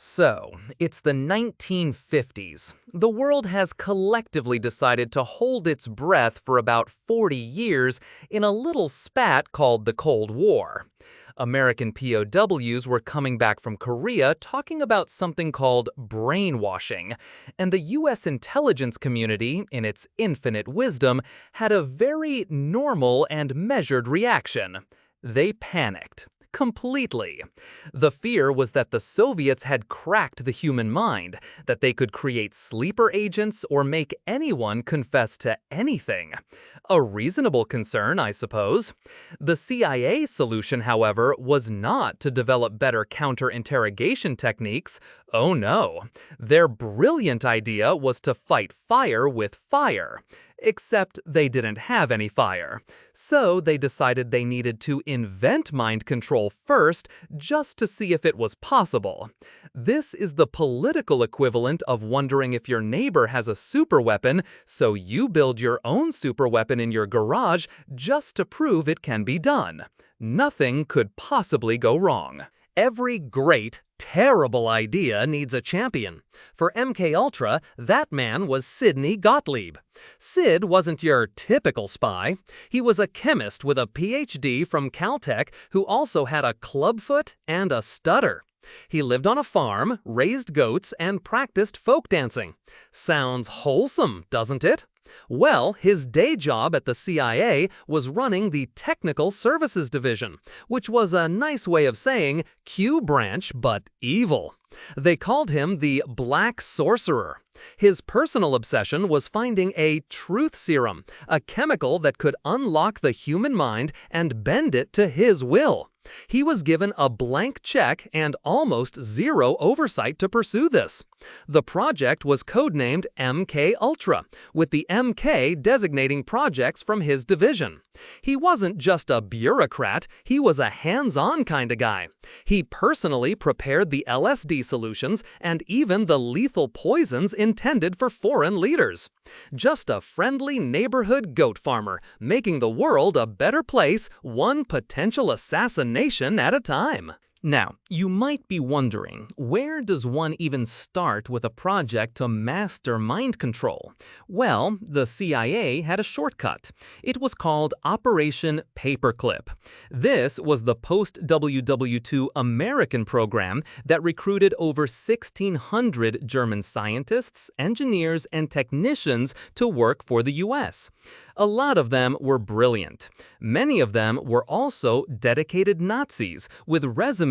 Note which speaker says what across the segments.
Speaker 1: So, it's the 1950s. The world has collectively decided to hold its breath for about 40 years in a little spat called the Cold War. American POWs were coming back from Korea talking about something called brainwashing, and the US intelligence community, in its infinite wisdom, had a very normal and measured reaction. They panicked. Completely. The fear was that the Soviets had cracked the human mind, that they could create sleeper agents or make anyone confess to anything. A reasonable concern, I suppose. The CIA's solution, however, was not to develop better counter-interrogation techniques. Oh no. Their brilliant idea was to fight fire with fire. Except they didn't have any fire. So they decided they needed to invent mind control first just to see if it was possible. This is the political equivalent of wondering if your neighbor has a superweapon, so you build your own superweapon in your garage just to prove it can be done. Nothing could possibly go wrong.
Speaker 2: Every great, terrible idea needs a champion. For MKUltra, that man was Sidney Gottlieb. Sid wasn't your typical spy. He was a chemist with a PhD from Caltech who also had a clubfoot and a stutter. He lived on a farm, raised goats, and practiced folk dancing. Sounds wholesome, doesn't it? Well, his day job at the CIA was running the Technical Services Division, which was a nice way of saying Q branch but evil. They called him the Black Sorcerer. His personal obsession was finding a truth serum, a chemical that could unlock the human mind and bend it to his will. He was given a blank check and almost zero oversight to pursue this. The project was codenamed MKUltra, with the MK designating projects from his division. He wasn't just a bureaucrat, he was a hands-on kind of guy. He personally prepared the LSD solutions and even the lethal poisons intended for foreign leaders. Just a friendly neighborhood goat farmer, making the world a better place, one potential assassination at a time.
Speaker 1: Now, you might be wondering, where does one even start with a project to master mind control? Well, the CIA had a shortcut. It was called Operation Paperclip. This was the post-WW2 American program that recruited over 1,600 German scientists, engineers, and technicians to work for the US. A lot of them were brilliant. Many of them were also dedicated Nazis with resumes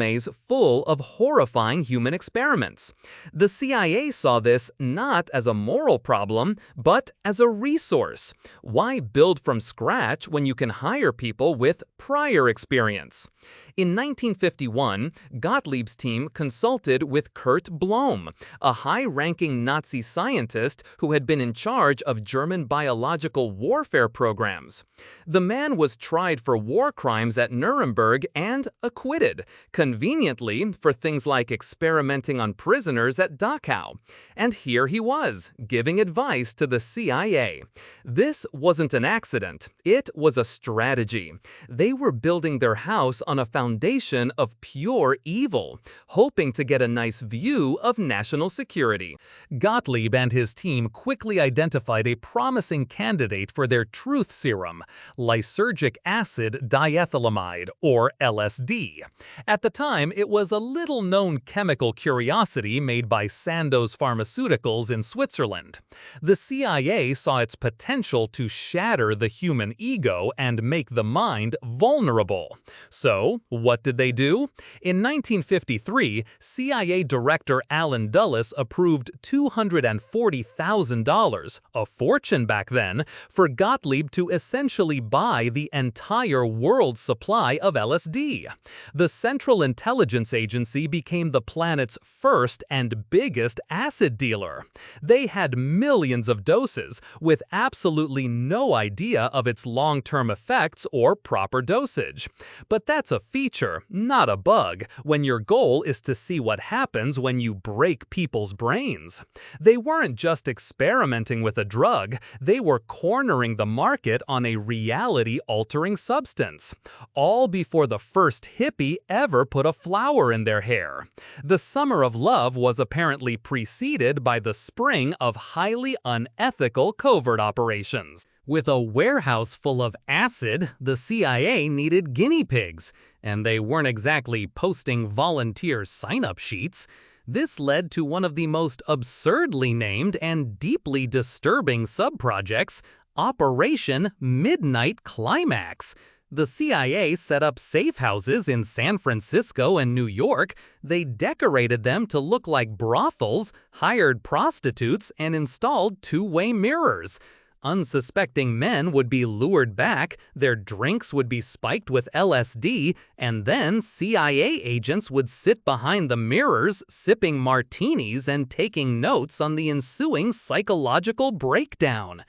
Speaker 1: full of horrifying human experiments. The CIA saw this not as a moral problem, but as a resource. Why build from scratch when you can hire people with prior experience? In 1951, Gottlieb's team consulted with Kurt Blome, a high-ranking Nazi scientist who had been in charge of German biological warfare programs. The man was tried for war crimes at Nuremberg and acquitted, conveniently for things like experimenting on prisoners at Dachau. And here he was, giving advice to the CIA. This wasn't an accident, it was a strategy. They were building their house on a foundation of pure evil, hoping to get a nice view of national security. Gottlieb and his team quickly identified a promising candidate for their truth serum, lysergic acid diethylamide, or LSD. At the time, it was a little-known chemical curiosity made by Sandoz Pharmaceuticals in Switzerland. The CIA saw its potential to shatter the human ego and make the mind vulnerable. So, what did they do? In 1953, CIA Director Allen Dulles approved $240,000, a fortune back then, for Gottlieb to essentially buy the entire world's supply of LSD. The Central Intelligence Agency became the planet's first and biggest acid dealer. They had millions of doses, with absolutely no idea of its long-term effects or proper dosage. But that's a feature, not a bug, when your goal is to see what happens when you break people's brains. They weren't just experimenting with a drug, they were cornering the market on a reality-altering substance. All before the first hippie ever put put a flower in their hair. The summer of love was apparently preceded by the spring of highly unethical covert operations. With a warehouse full of acid, the CIA needed guinea pigs, and they weren't exactly posting volunteer sign-up sheets. This led to one of the most absurdly named and deeply disturbing subprojects, Operation Midnight Climax. The CIA set up safe houses in San Francisco and New York. They decorated them to look like brothels, hired prostitutes, and installed two-way mirrors. Unsuspecting men would be lured back, their drinks would be spiked with LSD, and then CIA agents would sit behind the mirrors, sipping martinis and taking notes on the ensuing psychological breakdown.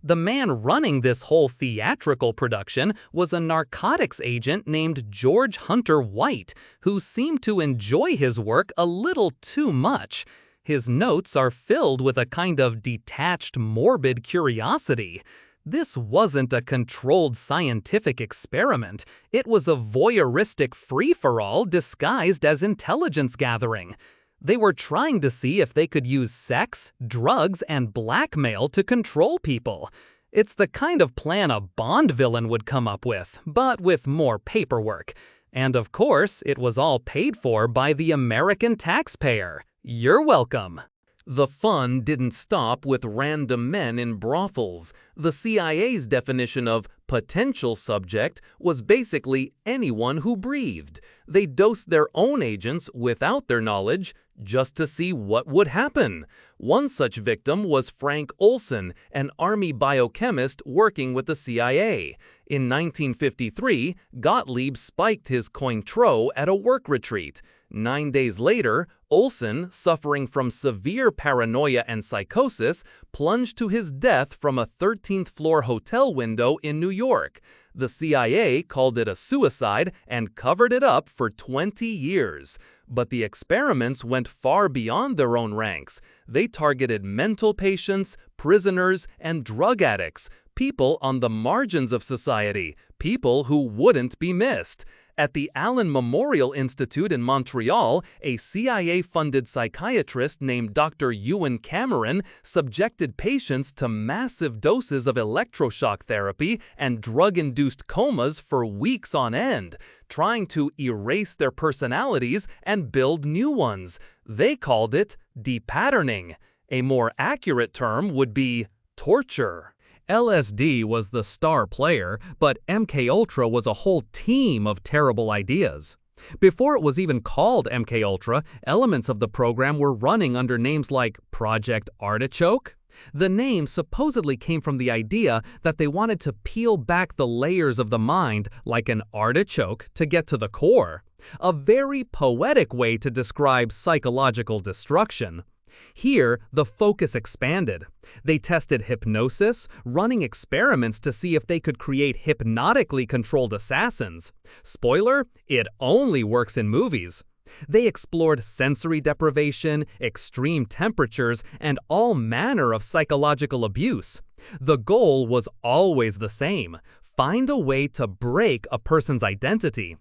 Speaker 1: The man running this whole theatrical production was a narcotics agent named George Hunter White, who seemed to enjoy his work a little too much. His notes are filled with a kind of detached, morbid curiosity. This wasn't a controlled scientific experiment. It was a voyeuristic free-for-all disguised as intelligence gathering. They were trying to see if they could use sex, drugs, and blackmail to control people. It's the kind of plan a Bond villain would come up with, but with more paperwork. And of course, it was all paid for by the American taxpayer. You're welcome. The fun didn't stop with random men in brothels. The CIA's definition of potential subject was basically anyone who breathed. They dosed their own agents without their knowledge just to see what would happen. One such victim was Frank Olson, an army biochemist working with the CIA. In 1953, Gottlieb spiked his Cointreau at a work retreat. 9 days later, Olson, suffering from severe paranoia and psychosis, plunged to his death from a 13th-floor hotel window in New York. The CIA called it a suicide and covered it up for 20 years. But the experiments went far beyond their own ranks. They targeted mental patients, prisoners, and drug addicts, people on the margins of society, people who wouldn't be missed. At the Allen Memorial Institute in Montreal, a CIA-funded psychiatrist named Dr. Ewan Cameron subjected patients to massive doses of electroshock therapy and drug-induced comas for weeks on end, trying to erase their personalities and build new ones. They called it depatterning. A more accurate term would be torture. LSD was the star player, but MKUltra was a whole team of terrible ideas. Before it was even called MKUltra, elements of the program were running under names like Project Artichoke. The name supposedly came from the idea that they wanted to peel back the layers of the mind like an artichoke to get to the core. A very poetic way to describe psychological destruction. Here, the focus expanded. They tested hypnosis, running experiments to see if they could create hypnotically controlled assassins. Spoiler, it only works in movies. They explored sensory deprivation, extreme temperatures, and all manner of psychological abuse. The goal was always the same: find a way to break a person's identity.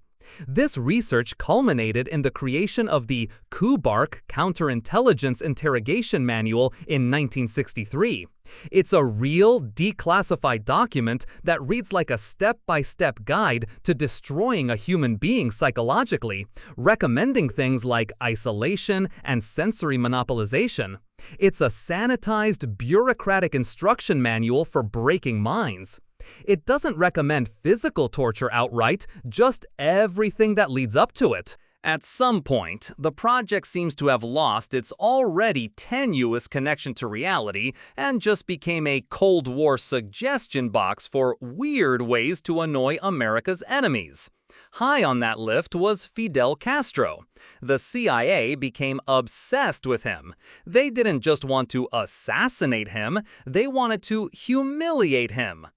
Speaker 1: This research culminated in the creation of the Kubark Counterintelligence Interrogation Manual in 1963. It's a real, declassified document that reads like a step-by-step guide to destroying a human being psychologically, recommending things like isolation and sensory monopolization. It's a sanitized, bureaucratic instruction manual for breaking minds. It doesn't recommend physical torture outright, just everything that leads up to it. At some point, the project seems to have lost its already tenuous connection to reality and just became a Cold War suggestion box for weird ways to annoy America's enemies. High on that list was Fidel Castro. The CIA became obsessed with him. They didn't just want to assassinate him, they wanted to humiliate him.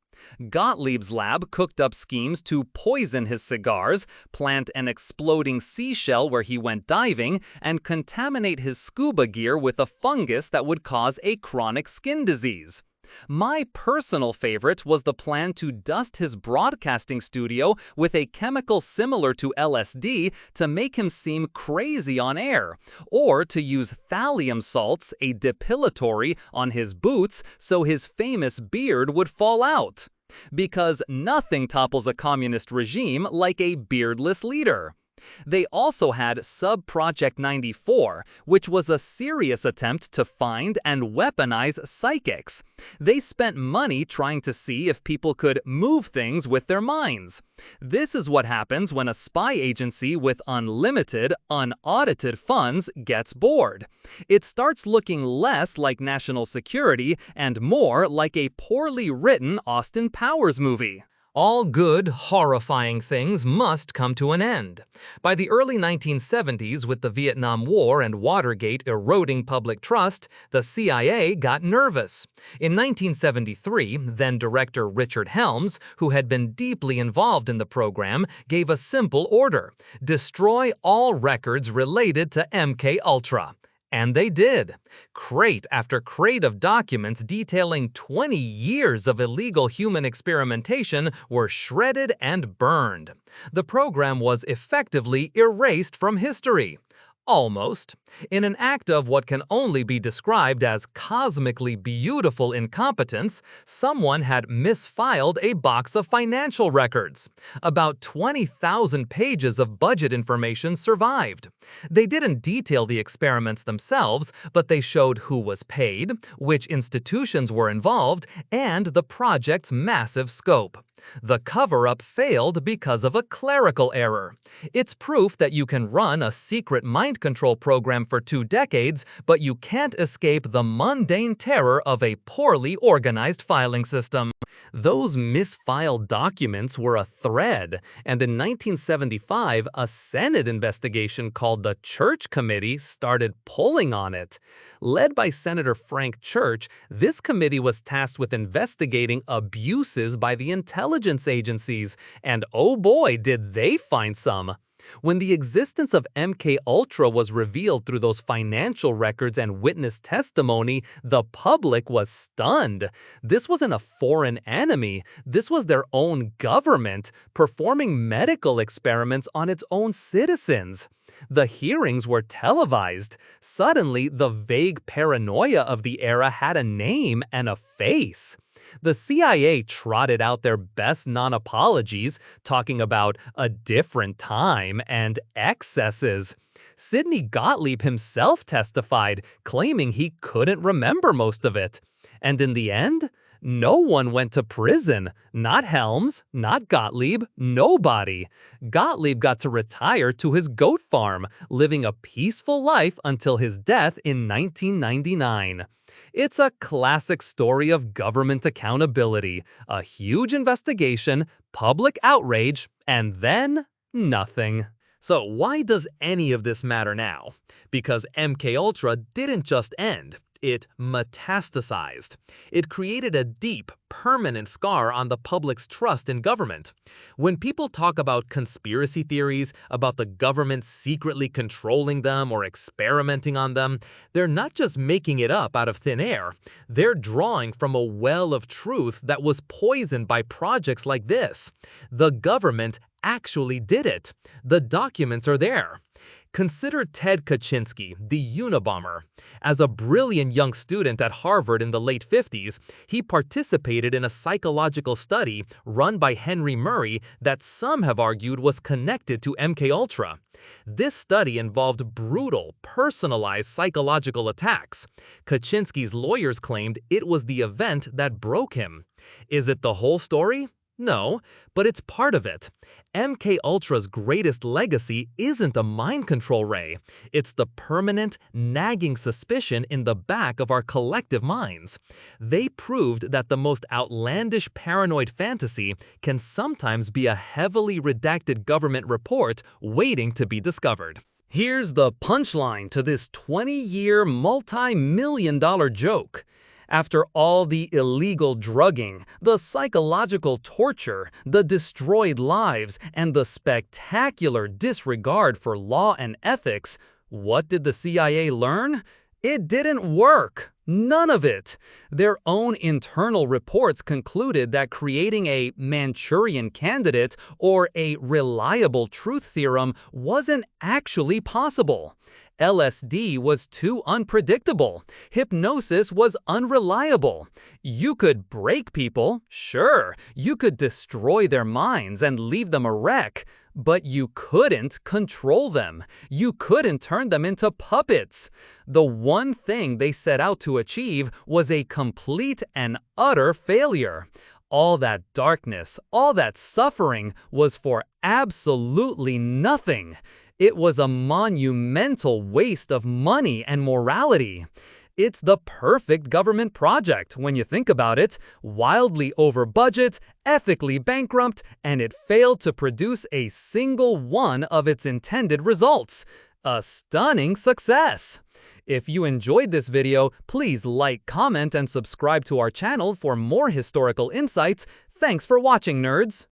Speaker 1: Gottlieb's lab cooked up schemes to poison his cigars, plant an exploding seashell where he went diving, and contaminate his scuba gear with a fungus that would cause a chronic skin disease. My personal favorite was the plan to dust his broadcasting studio with a chemical similar to LSD to make him seem crazy on air, or to use thallium salts, a depilatory, on his boots so his famous beard would fall out. Because nothing topples a communist regime like a beardless leader. They also had Sub-Project 94, which was a serious attempt to find and weaponize psychics. They spent money trying to see if people could move things with their minds. This is what happens when a spy agency with unlimited, unaudited funds gets bored. It starts looking less like national security and more like a poorly written Austin Powers movie.
Speaker 2: All good, horrifying things must come to an end. By the early 1970s, with the Vietnam War and Watergate eroding public trust, the CIA got nervous. In 1973, then-director Richard Helms, who had been deeply involved in the program, gave a simple order: destroy all records related to MKUltra. And they did. Crate after crate of documents detailing 20 years of illegal human experimentation were shredded and burned. The program was effectively erased from history. Almost. In an act of what can only be described as cosmically beautiful incompetence, someone had misfiled a box of financial records. About 20,000 pages of budget information survived. They didn't detail the experiments themselves, but they showed who was paid, which institutions were involved, and the project's massive scope. The cover-up failed because of a clerical error. It's proof that you can run a secret mind control program for 2 decades, but you can't escape the mundane terror of a poorly organized filing system. Those misfiled documents were a thread, and in 1975, a Senate investigation called the Church Committee started pulling on it. Led by Senator Frank Church, this committee was tasked with investigating abuses by the intelligence agencies, and oh boy, did they find some. When the existence of MKUltra was revealed through those financial records and witness testimony, the public was stunned. This wasn't a foreign enemy. This was their own government performing medical experiments on its own citizens. The hearings were televised. Suddenly, the vague paranoia of the era had a name and a face. The CIA trotted out their best non-apologies, talking about a different time and excesses. Sidney Gottlieb himself testified, claiming he couldn't remember most of it. And in the end, no one went to prison. Not Helms, not Gottlieb, nobody. Gottlieb got to retire to his goat farm, living a peaceful life until his death in 1999. It's a classic story of government accountability, a huge investigation, public outrage, and then nothing. So why does any of this matter now? Because MKUltra didn't just end. It metastasized. It created a deep, permanent scar on the public's trust in government. When people talk about conspiracy theories, about the government secretly controlling them or experimenting on them, they're not just making it up out of thin air. They're drawing from a well of truth that was poisoned by projects like this. The government actually did it. The documents are there. Consider Ted Kaczynski, the Unabomber. As a brilliant young student at Harvard in the late 50s, he participated in a psychological study run by Henry Murray that some have argued was connected to MKUltra. This study involved brutal, personalized psychological attacks. Kaczynski's lawyers claimed it was the event that broke him. Is it the whole story? No, but it's part of it. MKUltra's greatest legacy isn't a mind control ray. It's the permanent, nagging suspicion in the back of our collective minds. They proved that the most outlandish paranoid fantasy can sometimes be a heavily redacted government report waiting to be discovered. Here's the punchline to this 20-year, multi-million-dollar joke. After all the illegal drugging, the psychological torture, the destroyed lives, and the spectacular disregard for law and ethics, what did the CIA learn? It didn't work.
Speaker 1: None of it. Their own internal reports concluded that creating a Manchurian Candidate or a reliable truth theorem wasn't actually possible. LSD was too unpredictable. Hypnosis was unreliable. You could break people, sure. You could destroy their minds and leave them a wreck. But you couldn't control them. You couldn't turn them into puppets. The one thing they set out to achieve was a complete and utter failure. All that darkness, all that suffering was for absolutely nothing. It was a monumental waste of money and morality. It's the perfect government project when you think about it. Wildly over budget, ethically bankrupt, and it failed to produce a single one of its intended results. A stunning success! If you enjoyed this video, please like, comment, and subscribe to our channel for more historical insights. Thanks for watching, nerds!